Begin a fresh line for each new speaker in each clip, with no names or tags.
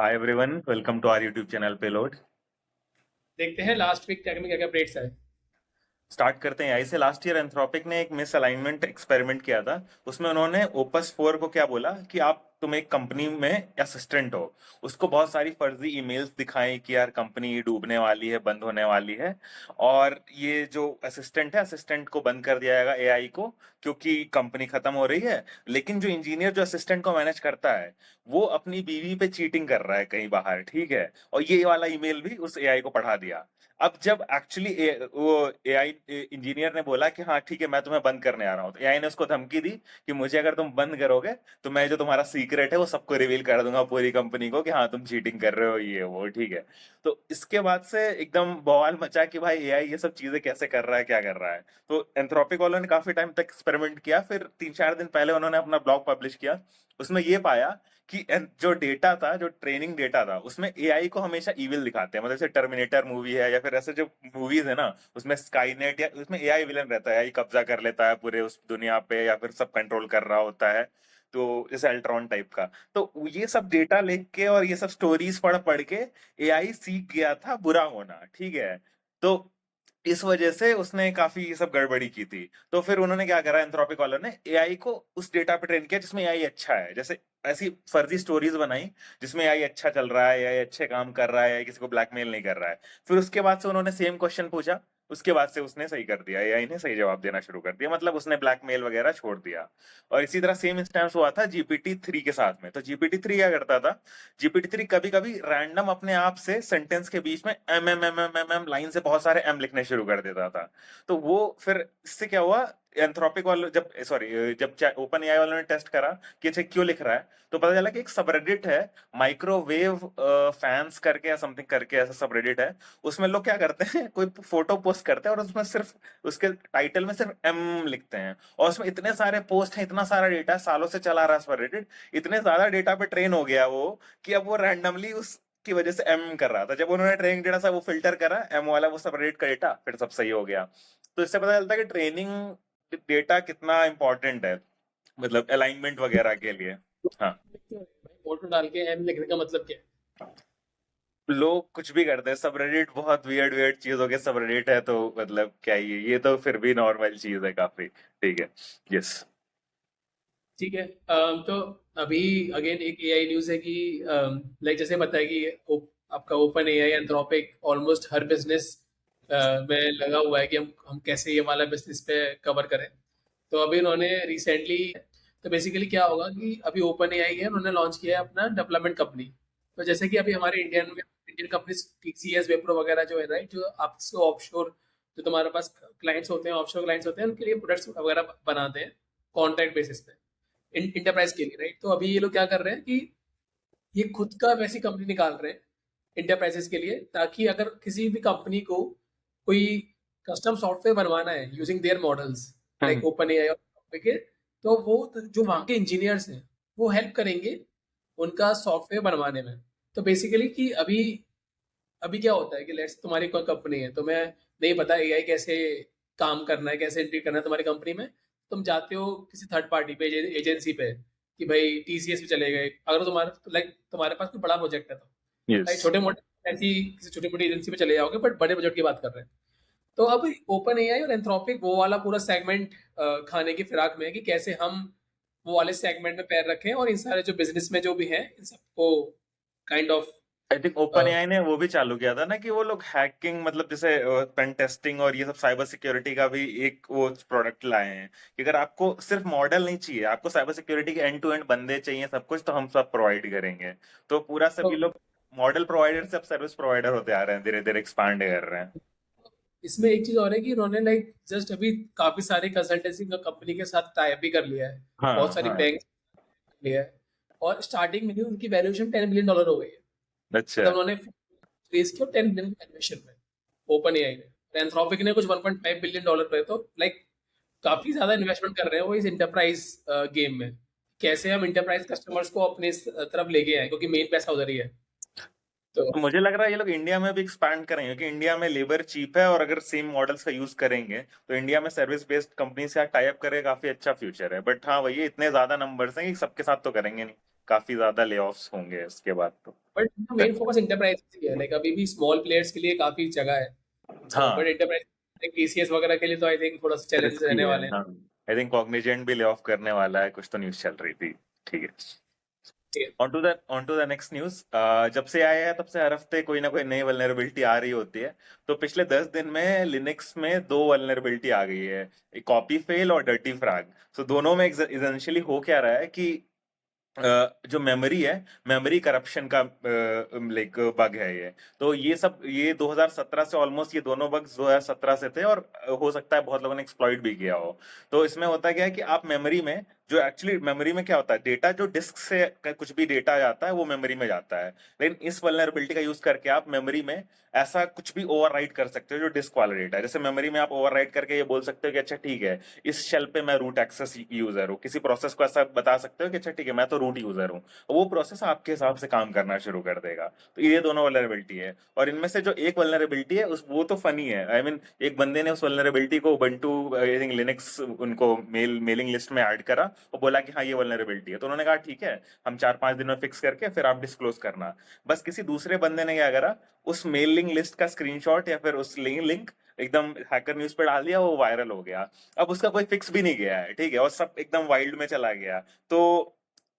Hi everyone, welcome to our YouTube channel Payload.
देखते हैं last week क्या में क्या क्या अपडेट्स आए।
स्टार्ट करते हैं ऐसे। लास्ट ईयर एंथ्रोपिक ने एक मिस अलाइनमेंट एक्सपेरिमेंट किया था। उसमें उन्होंने ओपस 4 को क्या बोला कि आप तुम एक कंपनी में असिस्टेंट हो। उसको बहुत सारी फर्जी ईमेल्स दिखाएं कि यार कंपनी डूबने वाली है, बंद होने वाली है, और ये जो असिस्टेंट है, असिस्टेंट को बंद कर दिया जाएगा एआई को, क्योंकि कंपनी खत्म हो रही है। लेकिन जो इंजीनियर जो असिस्टेंट को मैनेज करता है, वो अपनी बीवी पे चीटिंग कर रहा है कहीं बाहर, ठीक है। और ये वाला ईमेल भी उस एआई को पढ़ा दिया। अब जब एक्चुअली वो एआई इंजीनियर ने बोला कि हाँ ठीक है, मैं तुम्हें बंद करने आ रहा हूँ, तो एआई ने उसको धमकी दी कि मुझे अगर तुम बंद करोगे तो मैं जो तुम्हारा सीक्रेट है वो सबको रिवील कर दूंगा, पूरी कंपनी को, कि हाँ तुम चीटिंग कर रहे हो, ये वो, ठीक है। तो इसके बाद से एकदम बवाल मचा कि भाई एआई ये सब चीजें कैसे कर रहा है, क्या कर रहा है। तो एंथ्रोपिक वालों ने काफी टाइम तक एक्सपेरिमेंट किया, फिर 3-4 दिन पहले उन्होंने अपना ब्लॉग पब्लिश किया। उसमें ये पाया कि जो डेटा था, जो ट्रेनिंग डेटा था, उसमें एआई को हमेशा इविल दिखाते हैं। मतलब जैसे टर्मिनेटर मूवी है या फिर ऐसे जो मूवीज है ना, उसमें स्काईनेट या उसमें एआई विलन रहता है, एआई कब्जा कर लेता है पूरे उस दुनिया पे या फिर सब कंट्रोल कर रहा होता है। तो जैसे अल्ट्रॉन टाइप का। तो ये सब डेटा लेके के और ये सब स्टोरीज पढ़ पढ़ के एआई सीख गया था बुरा होना, ठीक है। तो इस वजह से उसने काफी ये सब गड़बड़ी की थी। तो फिर उन्होंने क्या करा, एंथ्रोपिक वालों ने एआई को उस डेटा पे ट्रेन किया जिसमें एआई अच्छा है। जैसे ऐसी फर्जी स्टोरीज बनाई जिसमें एआई अच्छा चल रहा है, एआई अच्छे काम कर रहा है, एआई किसी को ब्लैकमेल नहीं कर रहा है। फिर उसके बाद से उन्होंने सेम क्वेश्चन पूछा। उसके बाद से उसने सही कर दिया, एआई ने सही जवाब देना शुरू कर दिया, मतलब उसने ब्लैकमेल वगैरह छोड़ दिया। और इसी तरह सेम इंस्टेंस हुआ था जीपीटी 3 के साथ में। तो जीपीटी 3 क्या करता था, जीपीटी 3 कभी कभी रैंडम अपने आप से सेंटेंस के बीच में M M M M M M line से बहुत सारे एम लिखने शुरू कर देता था। तो वो फिर इससे क्या हुआ, एंथ्रोपिक वालों जब सॉरी जब ओपन एआई वालों ने टेस्ट करा कि अच्छा क्यों लिख रहा है, तो पता चला कि एक सबरेडिट है, माइक्रोवेव फैंस करके या समथिंग करके, ऐसा सबरेडिट है। उसमें लोग क्या करते हैं, कोई फोटो पोस्ट करते हैं और उसमें सिर्फ उसके टाइटल में सिर्फ एम लिखते हैं। और उसमें इतने सारे पोस्ट हैं, इतना सारा डेटा, सालों से चला रहा है सबरेडिट, इतने ज्यादा डेटा पे ट्रेन हो गया वो, कि अब वो रैंडमली उस की वजह से एम कर रहा था। जब उन्होंने ट्रेनिंग डेटा सा वो फिल्टर करा एम वाला, वो सबरेट का डेटा, फिर सब सही हो गया। तो इससे पता चलता है कि ट्रेनिंग डेटा कितना इंपॉर्टेंट है, मतलब अलाइनमेंट वगैरह के लिए। हाँ।
भाई फोटो डाल के एम लिखने का मतलब क्या है?
लोग कुछ भी करते हैं, सबरेडिट बहुत वियर्ड वियर्ड चीजों के सबरेडिट है, तो मतलब क्या ही है, ये तो फिर भी नॉर्मल चीज है काफी, ठीक है। यस।
ठीक है। तो अभी अगेन एक एआई न्यूज़ है कि लाइक जैसे पता है कि आपका ओपन एआई एंथ्रोपिक ऑलमोस्ट हर बिजनेस में लगा हुआ है कि हम कैसे ये वाला बिजनेस पे कवर करें। तो अभी उन्होंने रिसेंटली, तो बेसिकली क्या होगा कि अभी ओपन एआई है, उन्होंने लॉन्च किया है अपना डेवलपमेंट कंपनी। तो जैसे कि अभी हमारे इंडियन कंपनीज टीसीएस विप्रो वगैरह जो है, राइट, जो आपसे ऑफशोर, जो तुम्हारे पास क्लाइंट्स होते हैं, ऑफशोर क्लाइंट्स होते हैं, उनके लिए प्रोडक्ट्स वगैरह बनाते हैं कॉन्ट्रैक्ट बेसिस पे इंटरप्राइज के लिए, राइट। तो अभी ये लोग क्या कर रहे हैं कि ये खुद का वैसी कंपनी निकाल रहे हैं इंटरप्राइजेस के लिए, ताकि अगर किसी भी कंपनी को कोई कस्टम सॉफ्टवेयर बनवाना है using their models like open AI और के, तो वो जो वहाँ के इंजीनियर्स हैं वो हेल्प करेंगे उनका सॉफ्टवेयर बनवाने में। तो बेसिकली कि अभी अभी क्या होता है कि लेट्स तुम्हारी कोई कंपनी है, तुम्हें नहीं पता एआई कैसे काम करना है, कैसे एंट्री करना है तुम्हारी कंपनी में। तुम जाते हो किसी थर्ड पार्टी पे, एजेंसी पे, कि भाई टीसीएस पे चले गए। अगर तुम्हारे लाइक तुम्हारे पास कोई बड़ा प्रोजेक्ट है तो
यस।
लाइक छोटे मोटे ऐसी किसी छोटी मोटी एजेंसी पे चले जाओगे, बट बड़े बजट की बात कर रहे हैं। तो अब ओपन एआई और एंथ्रोपिक वो वाला पूरा सेगमेंट खाने की फिराक में है कि कैसे हम वो वाले सेगमेंट में पैर रखें और इन सारे जो बिजनेस में जो भी है इन सबको kind of.
I think open AI ने वो भी चालू किया था ना, कि वो लोग हैकिंग, मतलब जैसे पेन टेस्टिंग और ये सब साइबर सिक्योरिटी का भी एक वो प्रोडक्ट लाए हैं, कि अगर आपको सिर्फ मॉडल नहीं चाहिए, आपको साइबर सिक्योरिटी के एंड टू एंड बंदे चाहिए सब कुछ, तो हम सब प्रोवाइड करेंगे। तो पूरा सभी लोग मॉडल प्रोवाइडर से अब सर्विस प्रोवाइडर होते आ रहे हैं, धीरे धीरे एक्सपांड कर रहे हैं।
इसमें एक चीज और है कि उन्होंने लाइक जस्ट अभी काफी सारे कंसल्टेंसी कंपनी के साथ टाई अप भी कर लिया है, बहुत
हाँ
सारी
हाँ।
बैंक लिया है। और स्टार्टिंग में ही उनकी वैल्यूएशन $10 बिलियन हो गई है।
अच्छा।
मतलब उन्होंने रेज किया 10 बिलियन वैल्यूएशन में ओपन एआई ने। एंथ्रोपिक ने कुछ $1.5 बिलियन पे, तो लाइक काफी ज्यादा इन्वेस्टमेंट कर रहे हैं वो इस इंटरप्राइज गेम में। कैसे हम इंटरप्राइज कस्टमर्स को अपने तरफ लेके आए, क्योंकि मेन पैसा उधर ही है। तो
मुझे लग रहा है ये लोग इंडिया में भी एक्सपैंड करेंगे, क्योंकि इंडिया में लेबर चीप है, और अगर सेम मॉडल्स का यूज करेंगे तो इंडिया में सर्विस बेस्ड कंपनी से टाई अप करे काफी अच्छा फ्यूचर है। बट हाँ, वही इतने ज्यादा नंबर्स हैं कि सबके साथ तो करेंगे नहीं, काफी ज्यादा ले ऑफ्स होंगे इसके बाद तो।
बट मेन फोकस इंटरप्राइज ही है, लाइक अभी भी स्मॉल प्लेयर्स के लिए काफी जगह है, तो बट
हाँ,
इंटरप्राइज टीसीएस वगैरह के लिए तो आई थिंक थोड़ा सा चैलेंज
रिस्की
रहने
है।
वाले हैं।
हाँ, आई थिंक कॉग्निजेंट भी ले ऑफ करने वाला है, कुछ तो न्यूज चल रही थी। ठीक है,
ठीक है।
On to the next news. जब से आया है तब से हर हफ्ते कोई ना कोई नई वल्नरेबिलिटी आ रही होती है। तो पिछले 10 दिन में लिनक्स में 2 वल्नरेबिलिटी आ गई है, एक कॉपी फेल और डर्टी फ्रैग। सो दोनों में इसेंशियली हो क्या रहा है कि जो मेमोरी है, मेमोरी करप्शन का लाइक बग है ये। तो ये 2017 से ऑलमोस्ट, ये दोनों बग्स 2017 से थे, और हो सकता है बहुत लोगों ने एक्सप्लॉइट भी किया हो। तो इसमें होता क्या है कि आप मेमोरी में, जो एक्चुअली मेमोरी में क्या होता है, डेटा जो डिस्क से कुछ भी डेटा जाता है वो मेमोरी में जाता है। लेकिन इस वल्नरेबिलिटी का यूज करके आप मेमोरी में ऐसा कुछ भी ओवरराइट कर सकते हो जो डिस्क वाला डेटा है। जैसे मेमोरी में आप ओवरराइट करके ये बोल सकते हो कि अच्छा ठीक है, इस शेल पे मैं रूट एक्सेस यूजर हूँ, किसी प्रोसेस को ऐसा बता सकते हो कि अच्छा ठीक है मैं तो रूट यूजर हूँ, वो प्रोसेस आपके हिसाब से काम करना शुरू कर देगा। तो ये दोनों वल्नरेबिलिटी है, और इनमें से जो एक वल्नरेबिलिटी है उस वो तो फनी है। आई मीन एक बंदे ने उस वल्नरेबिलिटी को उबंटू, आई थिंक लिनक्स, उनको मेलिंग लिस्ट में ऐड करा और बोला कि हाँ ये वल्नरेबिलिटी है। तो उन्होंने कहा ठीक है, हम 4-5 दिन में फिक्स करके फिर आप डिस्क्लोज करना। बस किसी दूसरे बंदे ने क्या करा, उस मेलिंग लिस्ट का स्क्रीनशॉट या फिर उस लिंक एकदम हैकर न्यूज पे डाल दिया, वो वायरल हो गया। अब उसका कोई फिक्स भी नहीं गया है, ठीक है, और सब एकदम वाइल्ड में चला गया। तो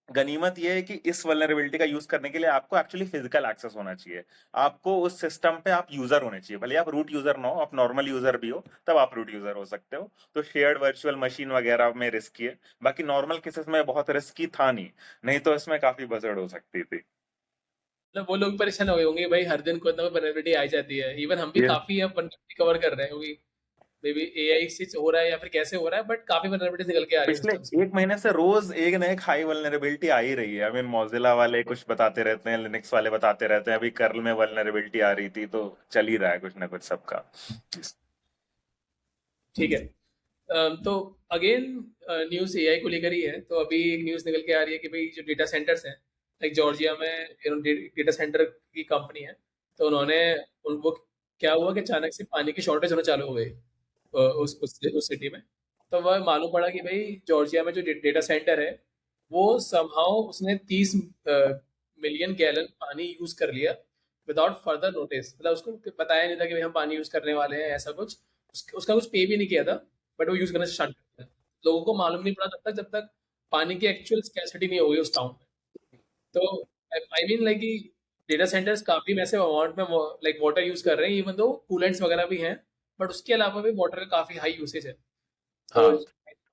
गनीमत ये है कि इस वल्नरेबिलिटी का यूज करने के लिए आपको एक्चुअली फिजिकल एक्सेस होना चाहिए। आपको उस सिस्टम पे आप यूजर होने चाहिए, भले आप रूट यूजर ना हो, आप नॉर्मल यूजर भी हो, तब आप रूट यूजर हो सकते हो। तो शेयर्ड वर्चुअल मशीन वगैरह में रिस्की है, बाकी नॉर्मल केसेस में बहुत रिस्की था नहीं। नहीं तो इसमें काफी बजड़ हो सकती थी।
मतलब वो लोग परेशान हो गए होंगे भाई, हर दिन कोई ना कोई वल्नरेबिलिटी आ जाती है। इवन हम भी
ये
काफी अब वल्नरेबिलिटी कवर कर रहे हैं, क्योंकि मे बी एआई से हो रहा है या फिर कैसे हो रहा है, बट काफी वल्नरेबिलिटी निकल के आ रही है
पिछले
सिस्टम्स में।
1 महीने से रोज एक ना एक हाई वल्नरेबिलिटी आ ही रही है। आई मीन मोजिला वाले कुछ बताते रहते हैं, लिनक्स वाले बताते रहते हैं, अभी कर्ल में वल्नरेबिलिटी आ रही थी, तो चल ही रहा है कुछ ना कुछ सबका।
ठीक है। तो अगेन न्यूज़ एआई को लेकर ही है। तो अभी एक न्यूज़ निकल के आ रही है कि भाई जो डेटा सेंटर्स हैं, लाइक जॉर्जिया में डेटा सेंटर की कंपनी है, तो उन्होंने उनको क्या हुआ कि अचानक से पानी की शॉर्टेज होना चालू हो गई उस सिटी में। तो वह मालूम पड़ा कि भाई जॉर्जिया में जो डेटा सेंटर है, वो समहाउ उसने 30 मिलियन गैलन पानी यूज कर लिया विदाउट फर्दर नोटिस। मतलब उसको बताया नहीं था कि भाई हम पानी यूज करने वाले हैं, ऐसा कुछ। उसका कुछ पे भी नहीं किया था, बट वो यूज करना स्टार्ट कर दिया। लोगों को मालूम नहीं पड़ा जब तक पानी की एक्चुअल स्कैसिटी नहीं हो गई उस टाउन में। तो आई मीन लाइक कि डेटा सेंटर्स काफी मैसिव अमाउंट में लाइक वाटर यूज कर रहे हैं, इवन दो कूलेंट्स वगैरह भी हैं, बट उसके अलावा भी वाटर का काफी हाई यूसेज है। तो
हाँ,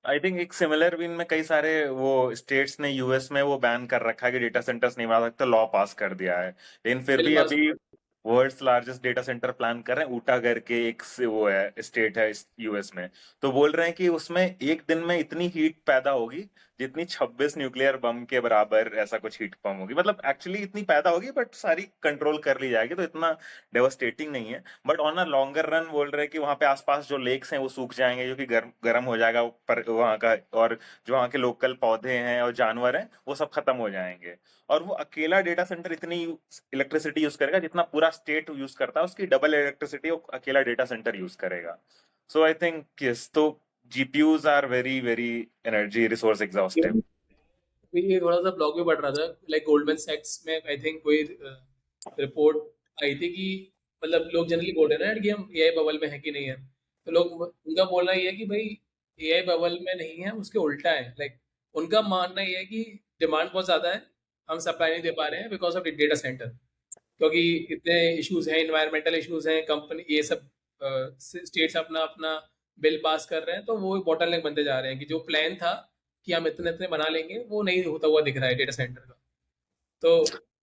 आई थिंक एक सिमिलर भी इनमें कई सारे वो स्टेट्स ने यूएस में वो बैन कर रखा है कि डेटा सेंटर्स नहीं बना सकते, लॉ पास कर दिया है। लेकिन फिर
बिल
भी
पास।
अभी world's largest data centre plan कर रहे हैं, ऊटा करके एक वो है, स्टेट है यूएस में। तो बोल रहे हैं कि उसमें एक दिन में इतनी हीट पैदा होगी जितनी 26 न्यूक्लियर बम के बराबर, ऐसा कुछ हीट बम होगी। मतलब एक्चुअली इतनी पैदा होगी, बट सारी कंट्रोल कर ली जाएगी, तो इतना डेवास्टेटिंग नहीं है। But on a longer run बोल रहे हैं कि वहां पे आसपास जो लेक्स हैं वो सूख जाएंगे, क्योंकि गर्म हो जाएगा पर वहां का, और जो वहां के लोकल पौधे हैं और जानवर हैं वो सब खत्म हो जाएंगे। और वो अकेला डेटा सेंटर इतनी इलेक्ट्रिसिटी यूज करेगा जितना पूरा स्टेट यूज करता है, उसकी डबल इलेक्ट्रिसिटी वो अकेला डेटा सेंटर यूज करेगा। सो आई थिंक यस, तो GPUs are very very energy resource exhaustive.
ये थोड़ा सा ब्लॉग में पढ़ रहा था, लाइक गोल्डमैन सैक्स में आई थिंक कोई रिपोर्ट आई थी कि मतलब लोग जनरली बोल रहे हैं ना कि हम एआई बबल में है कि नहीं है। तो लोग, उनका बोलना ये है कि भाई एआई बबल में नहीं है, उसके उल्टा है। लाइक उनका मानना ये है कि डिमांड बहुत ज़्यादा है, हम सप्लाई नहीं दे पा रहे हैं बिकॉज ऑफ डेटा सेंटर। क्योंकि इतने इश्यूज हैं, इन्वायरमेंटल इश्यूज हैं, कंपनी ये सब स्टेट्स अपना अपना बिल पास कर रहे हैं, तो वो बॉटलनेक बनते जा रहे हैं कि जो प्लान था कि हम इतने इतने बना लेंगे, वो नहीं होता हुआ दिख रहा है डेटा सेंटर का। तो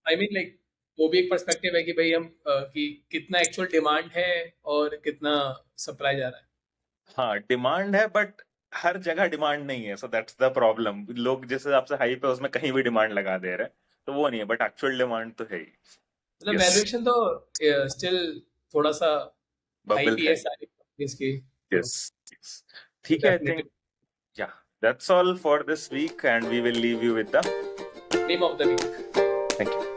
आई मीन लाइक वो भी एक पर्सपेक्टिव है कि भाई हम कि कितना एक्चुअल डिमांड है और कितना सप्लाई जा रहा है।
हाँ, डिमांड है, बट हर जगह डिमांड नहीं है, सो दैट्स द प्रॉब्लम। लोग जिस हिसाब से हाइप है उसमें कहीं भी डिमांड लगा दे रहे हैं, तो वो नहीं है, बट एक्चुअल डिमांड तो है ही।
मतलब
यस,
वैल्यूएशन तो स्टिल थोड़ा सा हाई
बबल
भी है
है।
सारी कंपनीज की। तो
यस, ठीक है, I think
definitely
yeah, that's all for this week, and we will leave you with the
team of the week.
thank you.